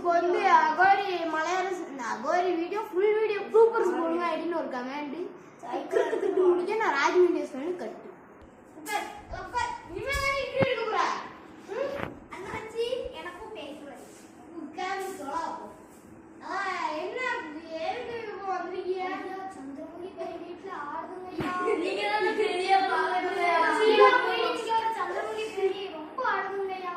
இப்போ வந்து அகோரி மலையாள Aghori video full video bloopers போடுங்க அப்படின்னு ஒரு கமெண்ட் முடிக்க நான் ராஜ் வீடியோஸ் பண்ணி கட்டு எனக்கும் பேசுவேன் என்ன வந்திருக்கீங்க சந்திரமுகி பெரிய வீட்டுல ஆடுதுங்கய்யா சந்திரமுகி பெரிய ரொம்ப ஆடுதுங்கய்யா